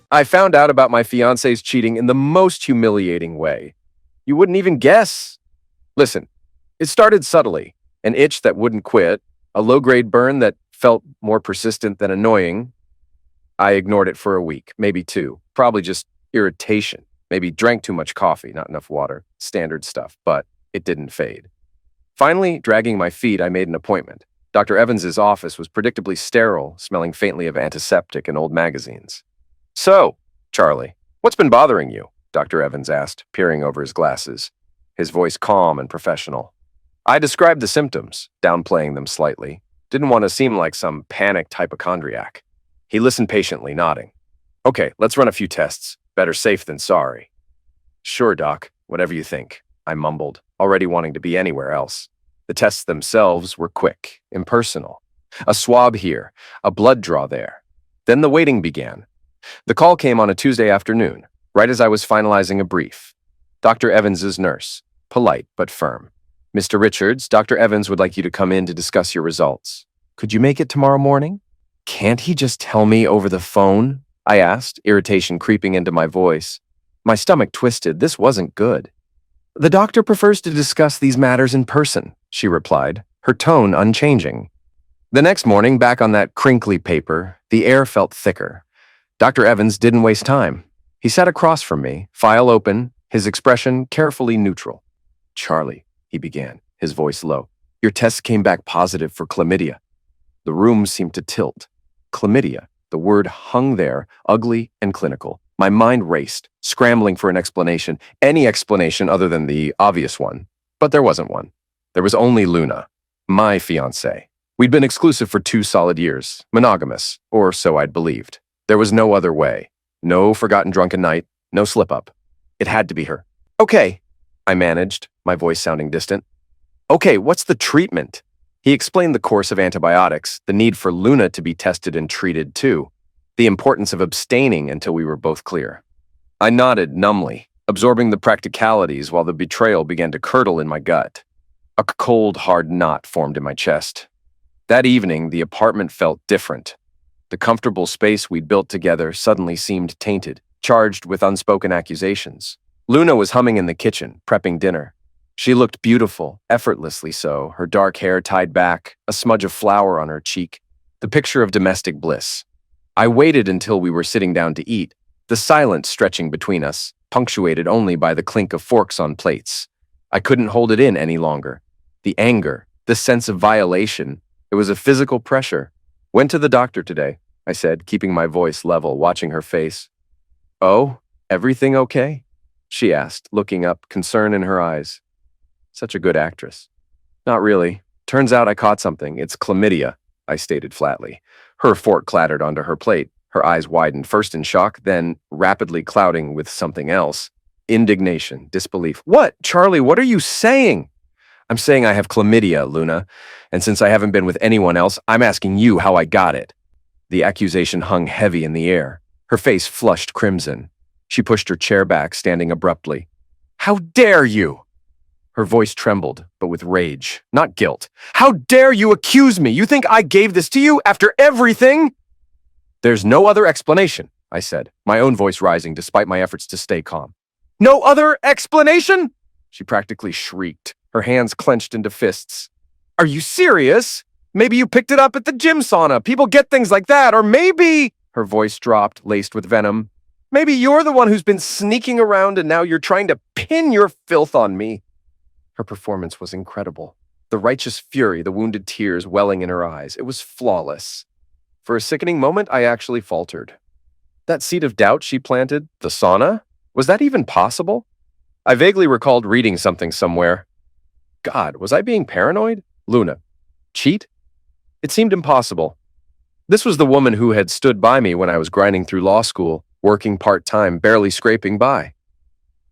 I found out about my fiance's cheating in the most humiliating way. You wouldn't even guess. Listen, it started subtly. An itch that wouldn't quit, a low-grade burn that felt more persistent than annoying. I ignored it for a week, maybe two. Probably just irritation. Maybe drank too much coffee, not enough water. Standard stuff, but it didn't fade. Finally, dragging my feet, I made an appointment. Dr. Evans's office was predictably sterile, smelling faintly of antiseptic and old magazines. "So, Charlie, what's been bothering you?" Dr. Evans asked, peering over his glasses, his voice calm and professional. I described the symptoms, downplaying them slightly. Didn't want to seem like some panicked hypochondriac. He listened patiently, nodding. "Okay, let's run a few tests. Better safe than sorry." "Sure, Doc. Whatever you think," I mumbled, already wanting to be anywhere else. The tests themselves were quick, impersonal. A swab here, a blood draw there. Then the waiting began. The call came on a Tuesday afternoon, right as I was finalizing a brief. Dr. Evans's nurse, polite but firm. "Mr. Richards, Dr. Evans would like you to come in to discuss your results. Could you make it tomorrow morning?" "Can't he just tell me over the phone?" I asked, irritation creeping into my voice. My stomach twisted. This wasn't good. "The doctor prefers to discuss these matters in person," she replied, her tone unchanging. The next morning, back on that crinkly paper, the air felt thicker. Dr. Evans didn't waste time. He sat across from me, file open, his expression carefully neutral. "Charlie," he began, his voice low, "your tests came back positive for chlamydia." The room seemed to tilt. Chlamydia. The word hung there, ugly and clinical. My mind raced, scrambling for an explanation, any explanation other than the obvious one. But there wasn't one. There was only Luna, my fiancée. We'd been exclusive for 2 solid years, monogamous, or so I'd believed. There was no other way. No forgotten drunken night, no slip-up. It had to be her. "Okay," I managed, my voice sounding distant. "Okay, what's the treatment?" He explained the course of antibiotics, the need for Luna to be tested and treated too, the importance of abstaining until we were both clear. I nodded numbly, absorbing the practicalities while the betrayal began to curdle in my gut. A cold, hard knot formed in my chest. That evening, the apartment felt different. The comfortable space we'd built together suddenly seemed tainted, charged with unspoken accusations. Luna was humming in the kitchen, prepping dinner. She looked beautiful, effortlessly so, her dark hair tied back, a smudge of flour on her cheek, the picture of domestic bliss. I waited until we were sitting down to eat, the silence stretching between us, punctuated only by the clink of forks on plates. I couldn't hold it in any longer. The anger, the sense of violation, it was a physical pressure. "Went to the doctor today," I said, keeping my voice level, watching her face. "Oh, everything okay?" she asked, looking up, concern in her eyes. Such a good actress. "Not really. Turns out I caught something. It's chlamydia," I stated flatly. Her fork clattered onto her plate. Her eyes widened, first in shock, then rapidly clouding with something else. Indignation, disbelief. "What? Charlie, what are you saying?" "I'm saying I have chlamydia, Luna, and since I haven't been with anyone else, I'm asking you how I got it." The accusation hung heavy in the air. Her face flushed crimson. She pushed her chair back, standing abruptly. "How dare you?" Her voice trembled, but with rage, not guilt. "How dare you accuse me? You think I gave this to you after everything?" "There's no other explanation," I said, my own voice rising despite my efforts to stay calm. "No other explanation?" She practically shrieked, her hands clenched into fists. "Are you serious? Maybe you picked it up at the gym sauna. People get things like that. Or maybe," her voice dropped, laced with venom, "maybe you're the one who's been sneaking around and now you're trying to pin your filth on me." Her performance was incredible. The righteous fury, the wounded tears welling in her eyes. It was flawless. For a sickening moment, I actually faltered. That seed of doubt she planted, the sauna, was that even possible? I vaguely recalled reading something somewhere. God, was I being paranoid? Luna. Cheat? It seemed impossible. This was the woman who had stood by me when I was grinding through law school, working part-time, barely scraping by.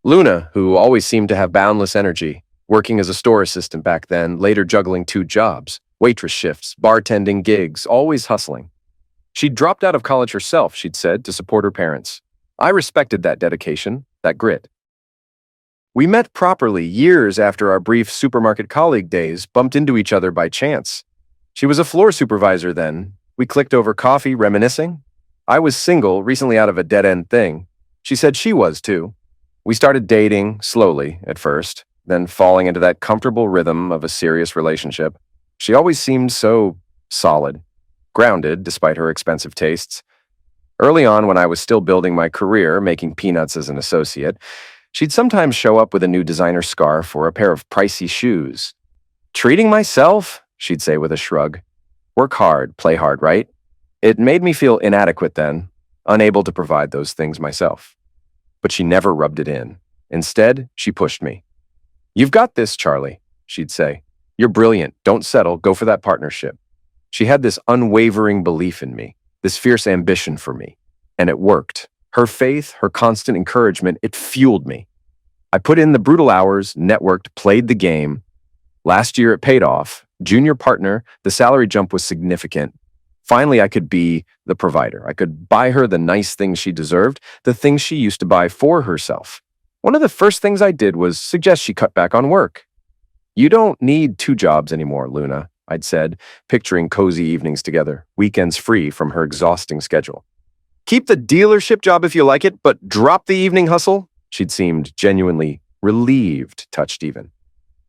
Luna, who always seemed to have boundless energy, working as a store assistant back then, later juggling 2 jobs, waitress shifts, bartending gigs, always hustling. She'd dropped out of college herself, she'd said, to support her parents. I respected that dedication, that grit. We met properly years after our brief supermarket colleague days, bumped into each other by chance. She was a floor supervisor then. We clicked over coffee, reminiscing. I was single, recently out of a dead-end thing. She said she was too. We started dating, slowly at first, then falling into that comfortable rhythm of a serious relationship. She always seemed so solid, grounded despite her expensive tastes. Early on, when I was still building my career, making peanuts as an associate, she'd sometimes show up with a new designer scarf or a pair of pricey shoes. Treating myself, she'd say with a shrug. Work hard, play hard, right? It made me feel inadequate then, unable to provide those things myself. But she never rubbed it in. Instead, she pushed me. "You've got this, Charlie," she'd say. "You're brilliant. Don't settle. Go for that partnership." She had this unwavering belief in me, this fierce ambition for me. And it worked. Her faith, her constant encouragement, it fueled me. I put in the brutal hours, networked, played the game. Last year it paid off. Junior partner, the salary jump was significant. Finally, I could be the provider. I could buy her the nice things she deserved, the things she used to buy for herself. One of the first things I did was suggest she cut back on work. "You don't need 2 jobs anymore, Luna," I'd said, picturing cozy evenings together, weekends free from her exhausting schedule. "Keep the dealership job if you like it, but drop the evening hustle?" She'd seemed genuinely relieved, touched even.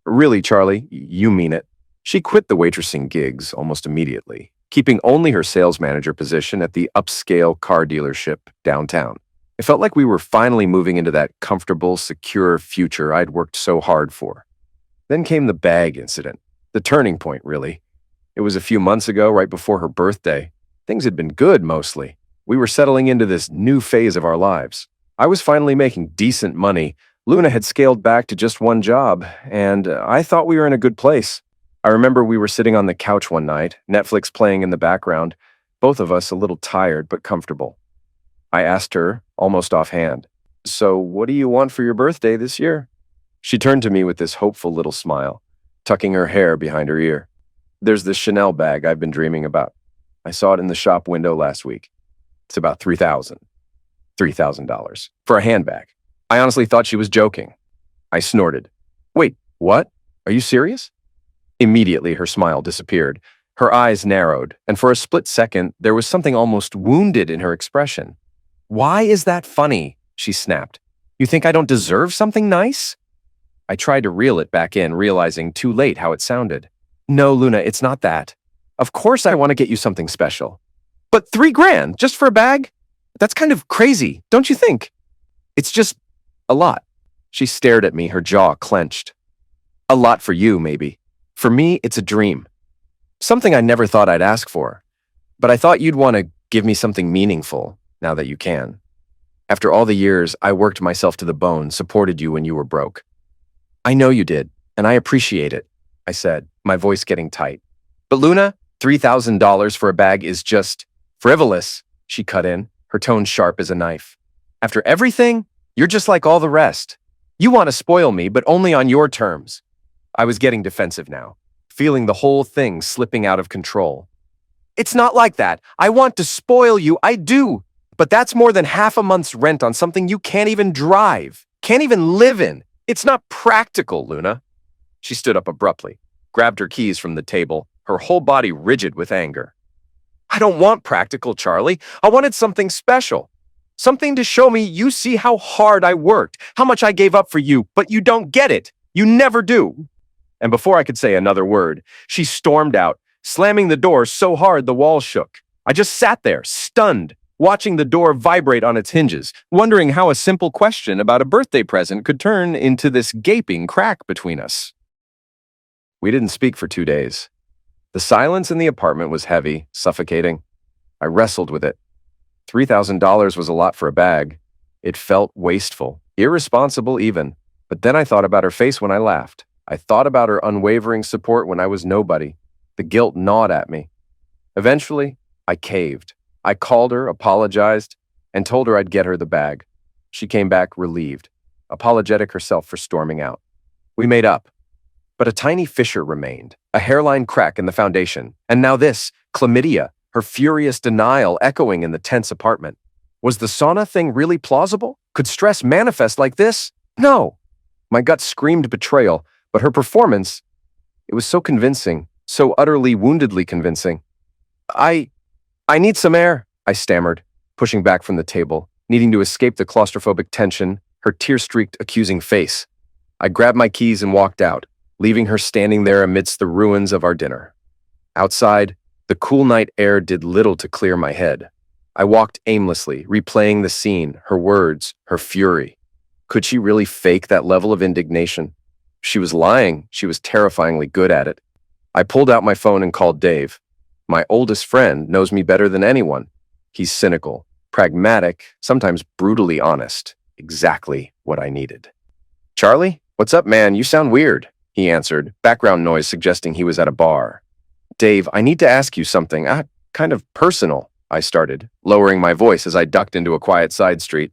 "Really, Charlie, you mean it." She quit the waitressing gigs almost immediately, keeping only her sales manager position at the upscale car dealership downtown. It felt like we were finally moving into that comfortable, secure future I'd worked so hard for. Then came the bag incident, the turning point, really. It was a few months ago, right before her birthday. Things had been good, mostly. We were settling into this new phase of our lives. I was finally making decent money. Luna had scaled back to just 1 job, and I thought we were in a good place. I remember we were sitting on the couch one night, Netflix playing in the background, both of us a little tired but comfortable. I asked her, almost offhand, "So what do you want for your birthday this year?" She turned to me with this hopeful little smile, tucking her hair behind her ear. "There's this Chanel bag I've been dreaming about. I saw it in the shop window last week. It's about $3,000 for a handbag." I honestly thought she was joking. I snorted. "Wait, what? Are you serious?" Immediately, her smile disappeared. Her eyes narrowed, and for a split second, there was something almost wounded in her expression. "Why is that funny?" she snapped. "You think I don't deserve something nice?" I tried to reel it back in, realizing too late how it sounded. "No, Luna, it's not that. Of course I want to get you something special. But $3,000 just for a bag? That's kind of crazy, don't you think? It's just a lot." She stared at me, her jaw clenched. "A lot for you, maybe. For me, it's a dream. Something I never thought I'd ask for. But I thought you'd want to give me something meaningful, now that you can. After all the years, I worked myself to the bone, supported you when you were broke." "I know you did, and I appreciate it," I said, my voice getting tight. "But Luna, $3,000 for a bag is just frivolous," she cut in, her tone sharp as a knife. "After everything, you're just like all the rest. You want to spoil me, but only on your terms." I was getting defensive now, feeling the whole thing slipping out of control. "It's not like that. I want to spoil you, I do. But that's more than half a month's rent on something you can't even drive, can't even live in. It's not practical, Luna." She stood up abruptly, grabbed her keys from the table, her whole body rigid with anger. "I don't want practical, Charlie. I wanted something special. Something to show me you see how hard I worked, how much I gave up for you, but you don't get it. You never do." And before I could say another word, she stormed out, slamming the door so hard the walls shook. I just sat there, stunned, watching the door vibrate on its hinges, wondering how a simple question about a birthday present could turn into this gaping crack between us. We didn't speak for 2 days. The silence in the apartment was heavy, suffocating. I wrestled with it. $3,000 was a lot for a bag. It felt wasteful, irresponsible even. But then I thought about her face when I laughed. I thought about her unwavering support when I was nobody. The guilt gnawed at me. Eventually, I caved. I called her, apologized, and told her I'd get her the bag. She came back relieved, apologetic herself for storming out. We made up. But a tiny fissure remained, a hairline crack in the foundation, and now this, chlamydia, her furious denial echoing in the tense apartment. Was the sauna thing really plausible? Could stress manifest like this? No. My gut screamed betrayal, but her performance, it was so convincing, so utterly woundedly convincing. I need some air," I stammered. pushing back from the table, needing to escape the claustrophobic tension, her tear-streaked, accusing face. I grabbed my keys and walked out, leaving her standing there amidst the ruins of our dinner. Outside, the cool night air did little to clear my head. I walked aimlessly, replaying the scene, her words, her fury. Could she really fake that level of indignation? She was lying. She was terrifyingly good at it. I pulled out my phone and called Dave. My oldest friend knows me better than anyone. He's cynical, pragmatic, sometimes brutally honest. Exactly what I needed. "Charlie, what's up, man? You sound weird," he answered, background noise suggesting he was at a bar. "Dave, I need to ask you something, kind of personal," I started, lowering my voice as I ducked into a quiet side street.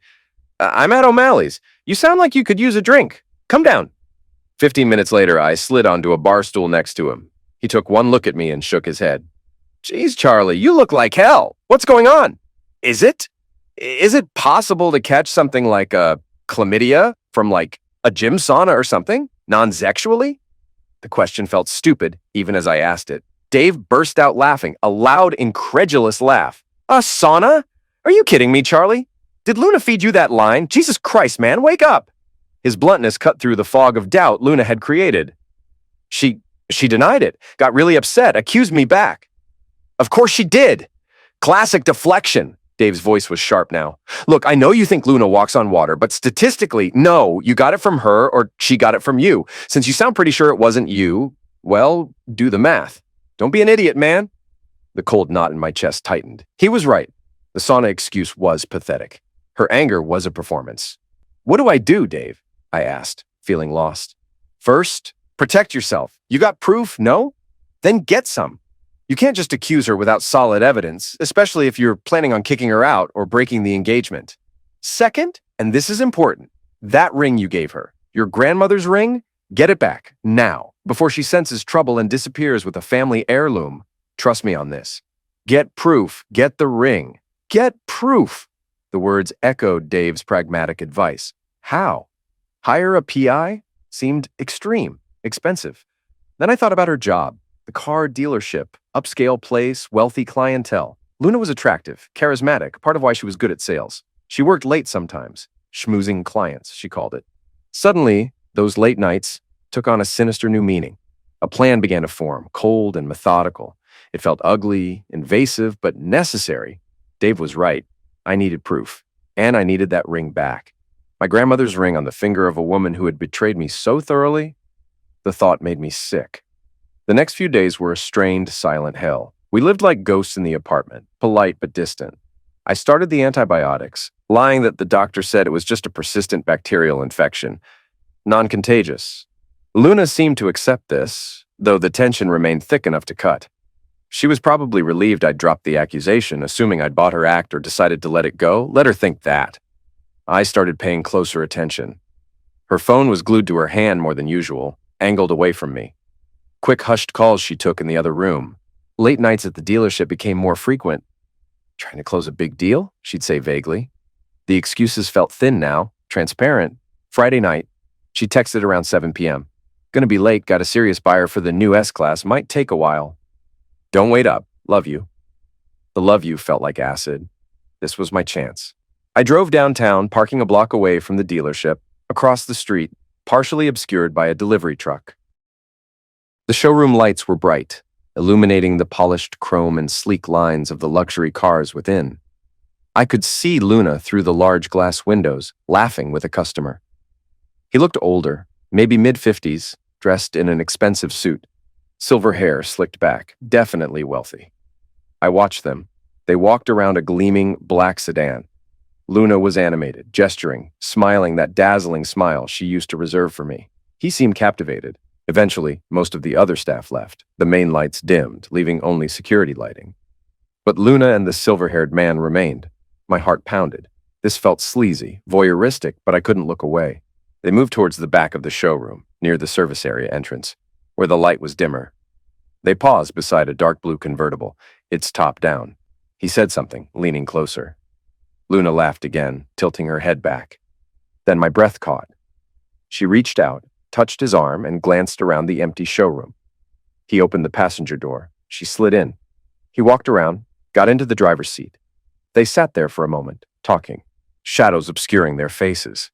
"I'm at O'Malley's. You sound like you could use a drink. Come down." 15 minutes later, I slid onto a bar stool next to him. He took one look at me and shook his head. "Geez, Charlie, you look like hell. What's going on? Is it possible to catch something like a chlamydia from like a gym sauna or something? Non-sexually?" The question felt stupid, even as I asked it. Dave burst out laughing, a loud, incredulous laugh. "A sauna? Are you kidding me, Charlie? Did Luna feed you that line? Jesus Christ, man, wake up!" His bluntness cut through the fog of doubt Luna had created. She denied it, got really upset, accused me back. "Of course she did. Classic deflection." Dave's voice was sharp now. "Look, I know you think Luna walks on water, but statistically, no, you got it from her or she got it from you. Since you sound pretty sure it wasn't you, well, do the math. Don't be an idiot, man." The cold knot in my chest tightened. He was right. The sauna excuse was pathetic. Her anger was a performance. "What do I do, Dave?" I asked, feeling lost. "First, protect yourself. You got proof, no? Then get some. You can't just accuse her without solid evidence, especially if you're planning on kicking her out or breaking the engagement. Second, and this is important, that ring you gave her, your grandmother's ring, get it back, now, before she senses trouble and disappears with a family heirloom. Trust me on this. Get proof, get the ring. Get proof." The words echoed Dave's pragmatic advice. How? Hire a PI? Seemed extreme, expensive. Then I thought about her job, the car dealership, upscale place, wealthy clientele. Luna was attractive, charismatic, part of why she was good at sales. She worked late sometimes, schmoozing clients, she called it. Suddenly, those late nights took on a sinister new meaning. A plan began to form, cold and methodical. It felt ugly, invasive, but necessary. Dave was right. I needed proof, and I needed that ring back. My grandmother's ring on the finger of a woman who had betrayed me so thoroughly, the thought made me sick. The next few days were a strained, silent hell. We lived like ghosts in the apartment, polite but distant. I started the antibiotics, lying that the doctor said it was just a persistent bacterial infection, non-contagious. Luna seemed to accept this, though the tension remained thick enough to cut. She was probably relieved I'd dropped the accusation, assuming I'd bought her act or decided to let it go. Let her think that. I started paying closer attention. Her phone was glued to her hand more than usual, angled away from me. Quick hushed calls she took in the other room. Late nights at the dealership became more frequent. "Trying to close a big deal?" she'd say vaguely. The excuses felt thin now, transparent. Friday night, she texted around 7 p.m. "Gonna be late, got a serious buyer for the new S-Class, might take a while. Don't wait up, love you." The love you felt like acid. This was my chance. I drove downtown, parking a block away from the dealership, across the street, partially obscured by a delivery truck. The showroom lights were bright, illuminating the polished chrome and sleek lines of the luxury cars within. I could see Luna through the large glass windows, laughing with a customer. He looked older, maybe mid-50s, dressed in an expensive suit. Silver hair slicked back, definitely wealthy. I watched them. They walked around a gleaming black sedan. Luna was animated, gesturing, smiling that dazzling smile she used to reserve for me. He seemed captivated. Eventually, most of the other staff left. The main lights dimmed, leaving only security lighting. But Luna and the silver-haired man remained. My heart pounded. This felt sleazy, voyeuristic, but I couldn't look away. They moved towards the back of the showroom, near the service area entrance, where the light was dimmer. They paused beside a dark blue convertible, its top down. He said something, leaning closer. Luna laughed again, tilting her head back. Then my breath caught. She reached out, touched his arm, and glanced around the empty showroom. He opened the passenger door. She slid in. He walked around, got into the driver's seat. They sat there for a moment, talking, shadows obscuring their faces.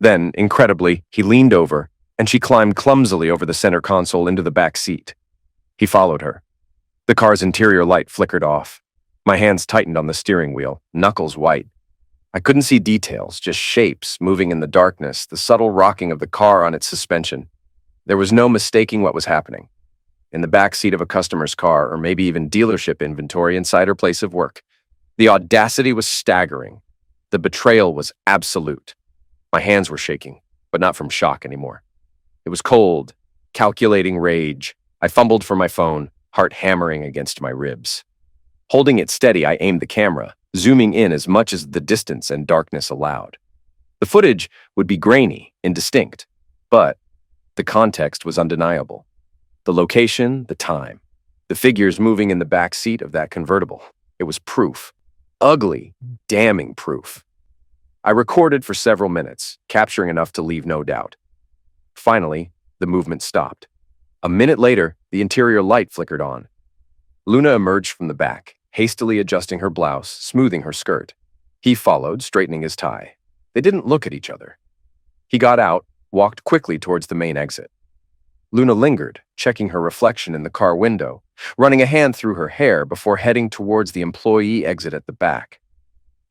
Then, incredibly, he leaned over, and she climbed clumsily over the center console into the back seat. He followed her. The car's interior light flickered off. My hands tightened on the steering wheel, knuckles white. I couldn't see details, just shapes moving in the darkness, the subtle rocking of the car on its suspension. There was no mistaking what was happening. In the back seat of a customer's car, or maybe even dealership inventory inside her place of work. The audacity was staggering. The betrayal was absolute. My hands were shaking, but not from shock anymore. It was cold, calculating rage. I fumbled for my phone, heart hammering against my ribs. Holding it steady, I aimed the camera, zooming in as much as the distance and darkness allowed. The footage would be grainy, indistinct, but the context was undeniable. The location, the time, the figures moving in the back seat of that convertible. It was proof. Ugly, damning proof. I recorded for several minutes, capturing enough to leave no doubt. Finally, the movement stopped. A minute later, the interior light flickered on. Luna emerged from the back, hastily adjusting her blouse, smoothing her skirt. He followed, straightening his tie. They didn't look at each other. He got out, walked quickly towards the main exit. Luna lingered, checking her reflection in the car window, running a hand through her hair before heading towards the employee exit at the back.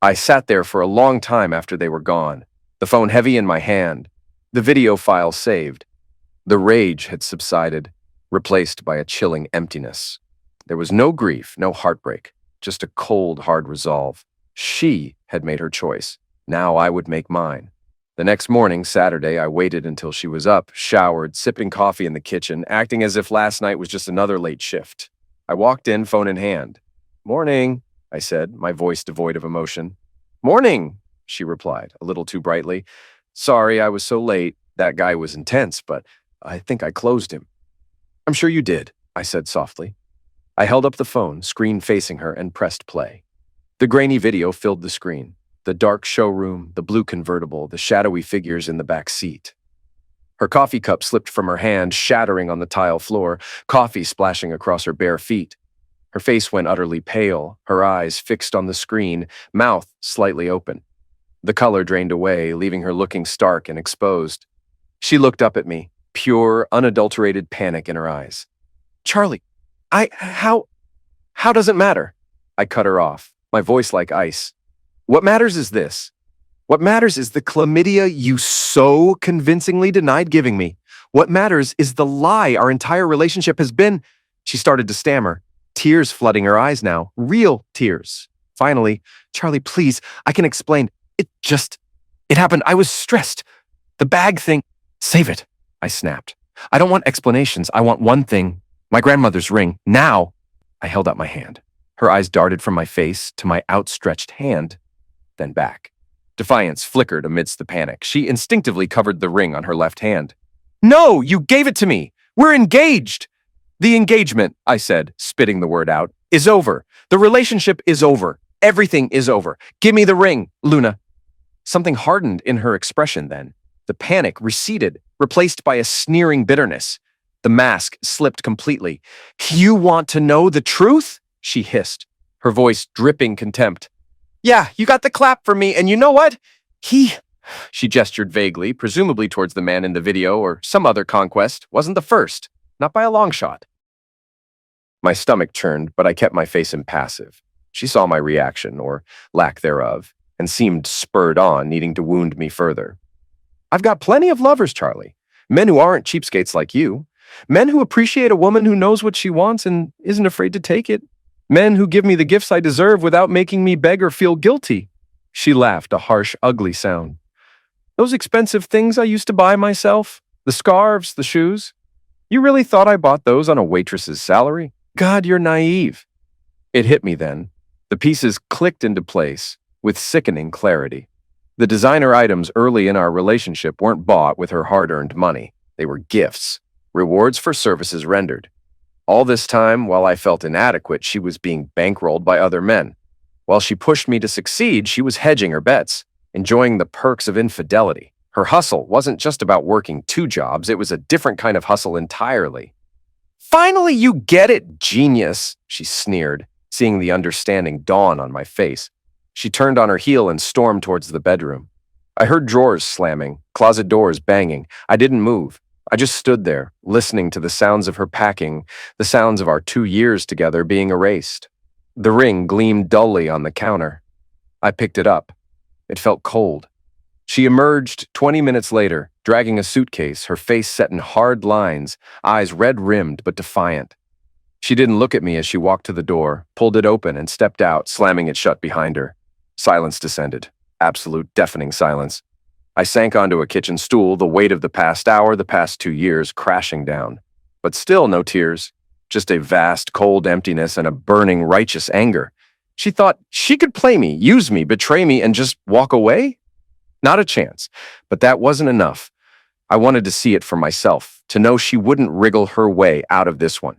I sat there for a long time after they were gone, the phone heavy in my hand, the video file saved. The rage had subsided, replaced by a chilling emptiness. There was no grief, no heartbreak, just a cold, hard resolve. She had made her choice. Now I would make mine. The next morning, Saturday, I waited until she was up, showered, sipping coffee in the kitchen, acting as if last night was just another late shift. I walked in, phone in hand. "Morning," I said, my voice devoid of emotion. "Morning," she replied, a little too brightly. "Sorry, I was so late. That guy was intense, but I think I closed him." "I'm sure you did," I said softly. I held up the phone, screen facing her, and pressed play. The grainy video filled the screen. The dark showroom, the blue convertible, the shadowy figures in the back seat. Her coffee cup slipped from her hand, shattering on the tile floor, coffee splashing across her bare feet. Her face went utterly pale, her eyes fixed on the screen, mouth slightly open. The color drained away, leaving her looking stark and exposed. She looked up at me, pure, unadulterated panic in her eyes. "Charlie, how does it matter?" I cut her off, my voice like ice. "What matters is this. What matters is the chlamydia you so convincingly denied giving me. What matters is the lie our entire relationship has been." She started to stammer, tears flooding her eyes now, real tears. Finally, "Charlie, please, I can explain. It happened. I was stressed. The bag thing." "Save it," I snapped. "I don't want explanations. I want one thing. My grandmother's ring. Now." I held out my hand. Her eyes darted from my face to my outstretched hand, then back. Defiance flickered amidst the panic. She instinctively covered the ring on her left hand. "No, you gave it to me. We're engaged." "The engagement," I said, spitting the word out, "is over. The relationship is over. Everything is over. Give me the ring, Luna." Something hardened in her expression then. The panic receded, replaced by a sneering bitterness. The mask slipped completely. "You want to know the truth?" she hissed, her voice dripping contempt. "Yeah, you got the clap for me, and you know what? She gestured vaguely, presumably towards the man in the video or some other conquest, wasn't the first, not by a long shot. My stomach churned, but I kept my face impassive. She saw my reaction, or lack thereof, and seemed spurred on, needing to wound me further. "I've got plenty of lovers, Charlie. Men who aren't cheapskates like you. Men who appreciate a woman who knows what she wants and isn't afraid to take it. Men who give me the gifts I deserve without making me beg or feel guilty." She laughed, a harsh, ugly sound. "Those expensive things I used to buy myself, the scarves, the shoes. You really thought I bought those on a waitress's salary? God, you're naive." It hit me then. The pieces clicked into place with sickening clarity. The designer items early in our relationship weren't bought with her hard-earned money. They were gifts, rewards for services rendered. All this time, while I felt inadequate, she was being bankrolled by other men. While she pushed me to succeed, she was hedging her bets, enjoying the perks of infidelity. Her hustle wasn't just about working 2 jobs, it was a different kind of hustle entirely. "Finally, you get it, genius," she sneered, seeing the understanding dawn on my face. She turned on her heel and stormed towards the bedroom. I heard drawers slamming, closet doors banging. I didn't move. I just stood there, listening to the sounds of her packing, the sounds of our 2 years together being erased. The ring gleamed dully on the counter. I picked it up. It felt cold. She emerged 20 minutes later, dragging a suitcase, her face set in hard lines, eyes red-rimmed but defiant. She didn't look at me as she walked to the door, pulled it open, and stepped out, slamming it shut behind her. Silence descended. Absolute deafening silence. I sank onto a kitchen stool, the weight of the past hour, the past 2 years, crashing down. But still no tears, just a vast, cold emptiness and a burning, righteous anger. She thought she could play me, use me, betray me, and just walk away? Not a chance. But that wasn't enough. I wanted to see it for myself, to know she wouldn't wriggle her way out of this one.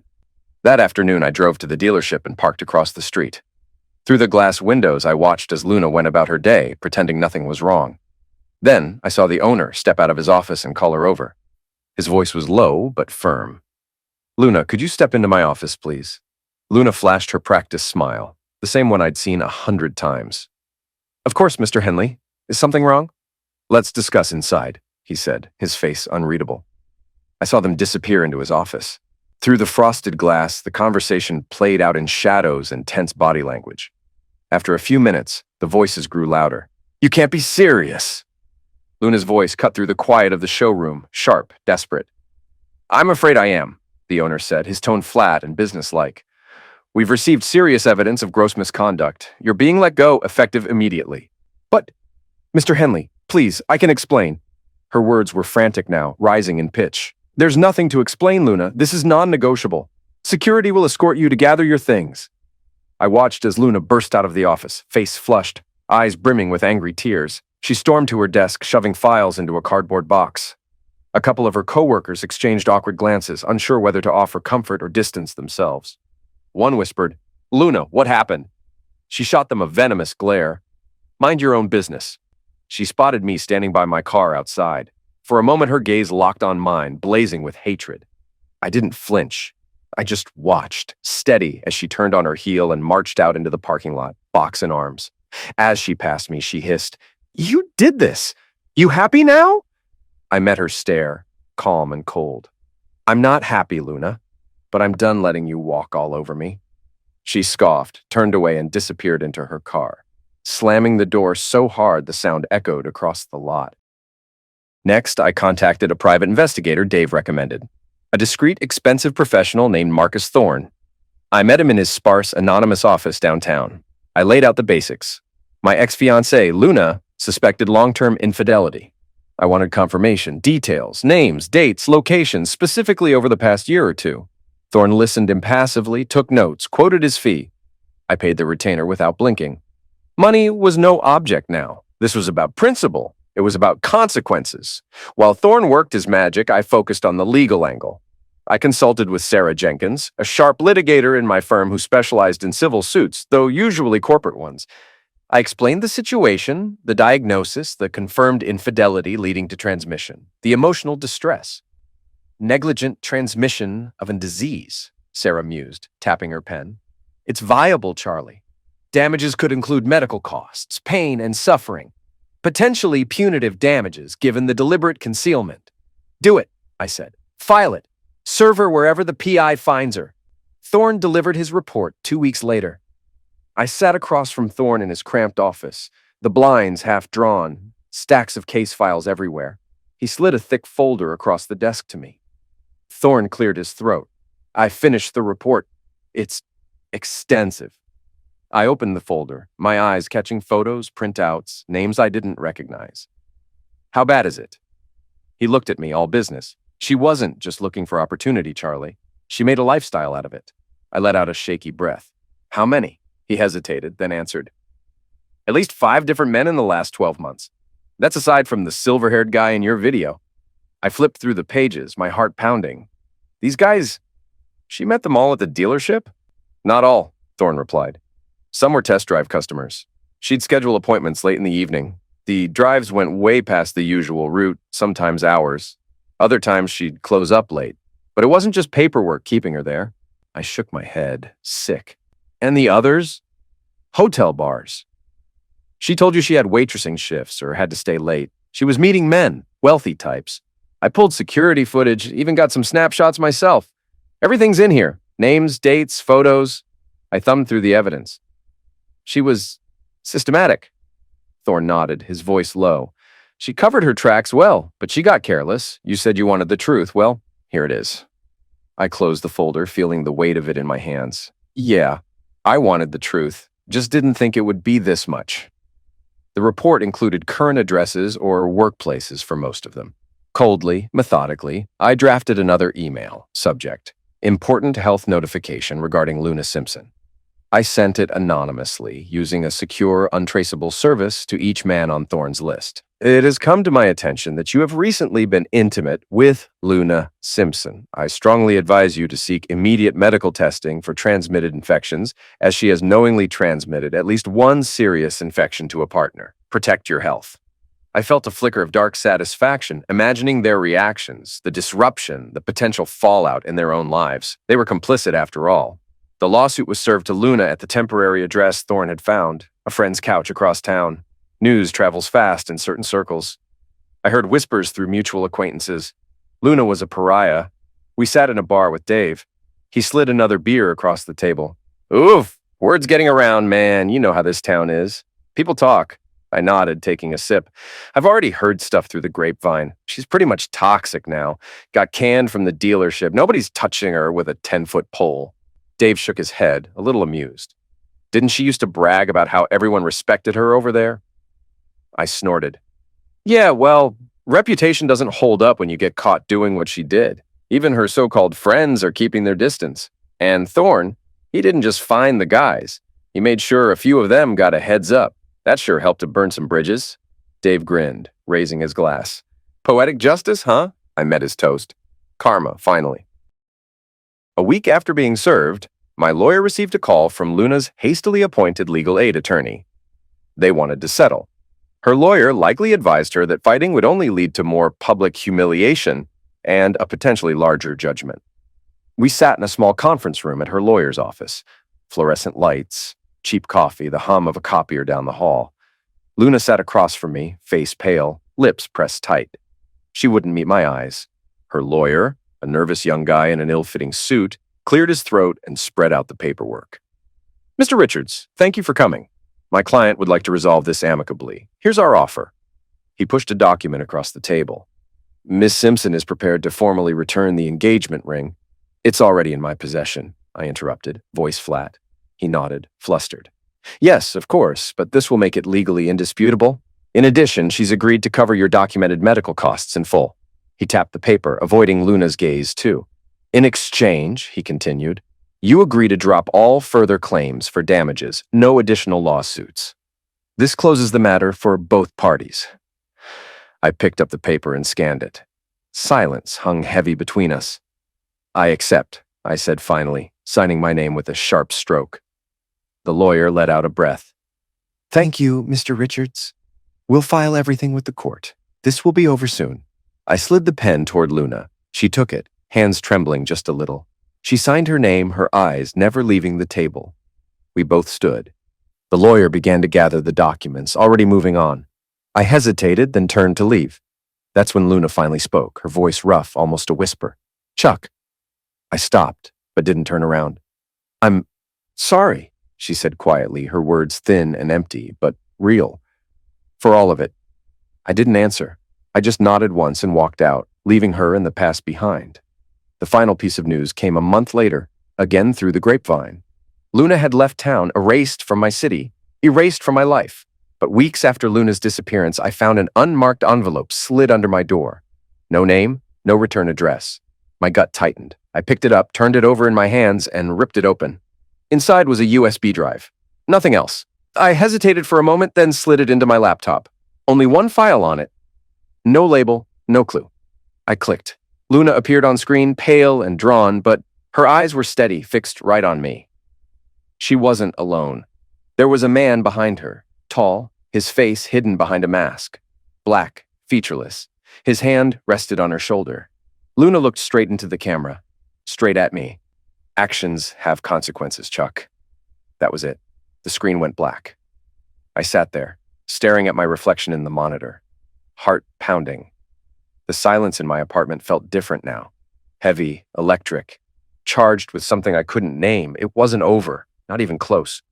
That afternoon, I drove to the dealership and parked across the street. Through the glass windows, I watched as Luna went about her day, pretending nothing was wrong. Then, I saw the owner step out of his office and call her over. His voice was low, but firm. "Luna, could you step into my office, please?" Luna flashed her practice smile, the same one I'd seen 100 times. "Of course, Mr. Henley. Is something wrong?" "Let's discuss inside," he said, his face unreadable. I saw them disappear into his office. Through the frosted glass, the conversation played out in shadows and tense body language. After a few minutes, the voices grew louder. "You can't be serious!" Luna's voice cut through the quiet of the showroom, sharp, desperate. "I'm afraid I am," the owner said, his tone flat and businesslike. "We've received serious evidence of gross misconduct. You're being let go, effective immediately." "But, Mr. Henley, please, I can explain." Her words were frantic now, rising in pitch. "There's nothing to explain, Luna. This is non-negotiable. Security will escort you to gather your things." I watched as Luna burst out of the office, face flushed, eyes brimming with angry tears. She stormed to her desk, shoving files into a cardboard box. A couple of her coworkers exchanged awkward glances, unsure whether to offer comfort or distance themselves. One whispered, "Luna, what happened?" She shot them a venomous glare. "Mind your own business." She spotted me standing by my car outside. For a moment, her gaze locked on mine, blazing with hatred. I didn't flinch. I just watched, steady, as she turned on her heel and marched out into the parking lot, box in arms. As she passed me, she hissed, "You did this! You happy now?" I met her stare, calm and cold. "I'm not happy, Luna, but I'm done letting you walk all over me." She scoffed, turned away, and disappeared into her car, slamming the door so hard the sound echoed across the lot. Next, I contacted a private investigator Dave recommended, a discreet, expensive professional named Marcus Thorne. I met him in his sparse, anonymous office downtown. I laid out the basics. My ex-fiancée, Luna, suspected long-term infidelity. I wanted confirmation, details, names, dates, locations, specifically over the past year or two. Thorne listened impassively, took notes, quoted his fee. I paid the retainer without blinking. Money was no object now. This was about principle. It was about consequences. While Thorne worked his magic, I focused on the legal angle. I consulted with Sarah Jenkins, a sharp litigator in my firm who specialized in civil suits, though usually corporate ones. I explained the situation, the diagnosis, the confirmed infidelity leading to transmission, the emotional distress. "Negligent transmission of a disease," Sarah mused, tapping her pen. "It's viable, Charlie. Damages could include medical costs, pain, and suffering. Potentially punitive damages, given the deliberate concealment." "Do it," I said. "File it. Serve her wherever the PI finds her." Thorne delivered his report 2 weeks later. I sat across from Thorne in his cramped office, the blinds half drawn, stacks of case files everywhere. He slid a thick folder across the desk to me. Thorne cleared his throat. "I finished the report. It's extensive." I opened the folder, my eyes catching photos, printouts, names I didn't recognize. "How bad is it?" He looked at me, all business. "She wasn't just looking for opportunity, Charlie. She made a lifestyle out of it." I let out a shaky breath. "How many?" He hesitated, then answered, "At least 5 different men in the last 12 months. That's aside from the silver-haired guy in your video." I flipped through the pages, my heart pounding. "These guys, she met them all at the dealership?" "Not all," Thorne replied. "Some were test drive customers. She'd schedule appointments late in the evening. The drives went way past the usual route, sometimes hours. Other times she'd close up late. But it wasn't just paperwork keeping her there." I shook my head, sick. "And the others?" "Hotel bars." She told you she had waitressing shifts or had to stay late. She was meeting men, wealthy types. I pulled security footage, even got some snapshots myself. Everything's in here. Names, dates, photos. I thumbed through the evidence. She was systematic. Thorne nodded, his voice low. She covered her tracks well, but she got careless. You said you wanted the truth. Well, here it is. I closed the folder, feeling the weight of it in my hands. Yeah, I wanted the truth, just didn't think it would be this much. The report included current addresses or workplaces for most of them. Coldly, methodically, I drafted another email. Subject: Important health notification regarding Luna Simpson. I sent it anonymously, using a secure, untraceable service to each man on Thorne's list. It has come to my attention that you have recently been intimate with Luna Simpson. I strongly advise you to seek immediate medical testing for transmitted infections, as she has knowingly transmitted at least one serious infection to a partner. Protect your health. I felt a flicker of dark satisfaction, imagining their reactions, the disruption, the potential fallout in their own lives. They were complicit after all. The lawsuit was served to Luna at the temporary address Thorne had found, a friend's couch across town. News travels fast in certain circles. I heard whispers through mutual acquaintances. Luna was a pariah. We sat in a bar with Dave. He slid another beer across the table. Oof, word's getting around, man. You know how this town is. People talk. I nodded, taking a sip. I've already heard stuff through the grapevine. She's pretty much toxic now. Got canned from the dealership. Nobody's touching her with a 10-foot pole. Dave shook his head, a little amused. Didn't she used to brag about how everyone respected her over there? I snorted. Yeah, well, reputation doesn't hold up when you get caught doing what she did. Even her so-called friends are keeping their distance. And Thorne, he didn't just find the guys. He made sure a few of them got a heads up. That sure helped to burn some bridges. Dave grinned, raising his glass. Poetic justice, huh? I met his toast. Karma, finally. A week after being served, my lawyer received a call from Luna's hastily appointed legal aid attorney. They wanted to settle. Her lawyer likely advised her that fighting would only lead to more public humiliation and a potentially larger judgment. We sat in a small conference room at her lawyer's office. Fluorescent lights, cheap coffee, the hum of a copier down the hall. Luna sat across from me, face pale, lips pressed tight. She wouldn't meet my eyes. Her lawyer, a nervous young guy in an ill-fitting suit, cleared his throat and spread out the paperwork. Mr. Richards, thank you for coming. My client would like to resolve this amicably. Here's our offer. He pushed a document across the table. Miss Simpson is prepared to formally return the engagement ring. It's already in my possession, I interrupted, voice flat. He nodded, flustered. Yes, of course, but this will make it legally indisputable. In addition, she's agreed to cover your documented medical costs in full. He tapped the paper, avoiding Luna's gaze, too. In exchange, he continued, you agree to drop all further claims for damages, no additional lawsuits. This closes the matter for both parties. I picked up the paper and scanned it. Silence hung heavy between us. I accept, I said finally, signing my name with a sharp stroke. The lawyer let out a breath. Thank you, Mr. Richards. We'll file everything with the court. This will be over soon. I slid the pen toward Luna. She took it, hands trembling just a little. She signed her name, her eyes never leaving the table. We both stood. The lawyer began to gather the documents, already moving on. I hesitated, then turned to leave. That's when Luna finally spoke, her voice rough, almost a whisper. Chuck. I stopped, but didn't turn around. I'm sorry, she said quietly, her words thin and empty, but real. For all of it. I didn't answer. I just nodded once and walked out, leaving her and the past behind. The final piece of news came a month later, again through the grapevine. Luna had left town, erased from my city, erased from my life. But weeks after Luna's disappearance, I found an unmarked envelope slid under my door. No name, no return address. My gut tightened. I picked it up, turned it over in my hands, and ripped it open. Inside was a USB drive. Nothing else. I hesitated for a moment, then slid it into my laptop. Only one file on it. No label, no clue. I clicked. Luna appeared on screen, pale and drawn, but her eyes were steady, fixed right on me. She wasn't alone. There was a man behind her, tall, his face hidden behind a mask. Black, featureless. His hand rested on her shoulder. Luna looked straight into the camera, straight at me. Actions have consequences, Chuck. That was it. The screen went black. I sat there, staring at my reflection in the monitor, heart pounding. The silence in my apartment felt different now. Heavy, electric, charged with something I couldn't name. It wasn't over, not even close.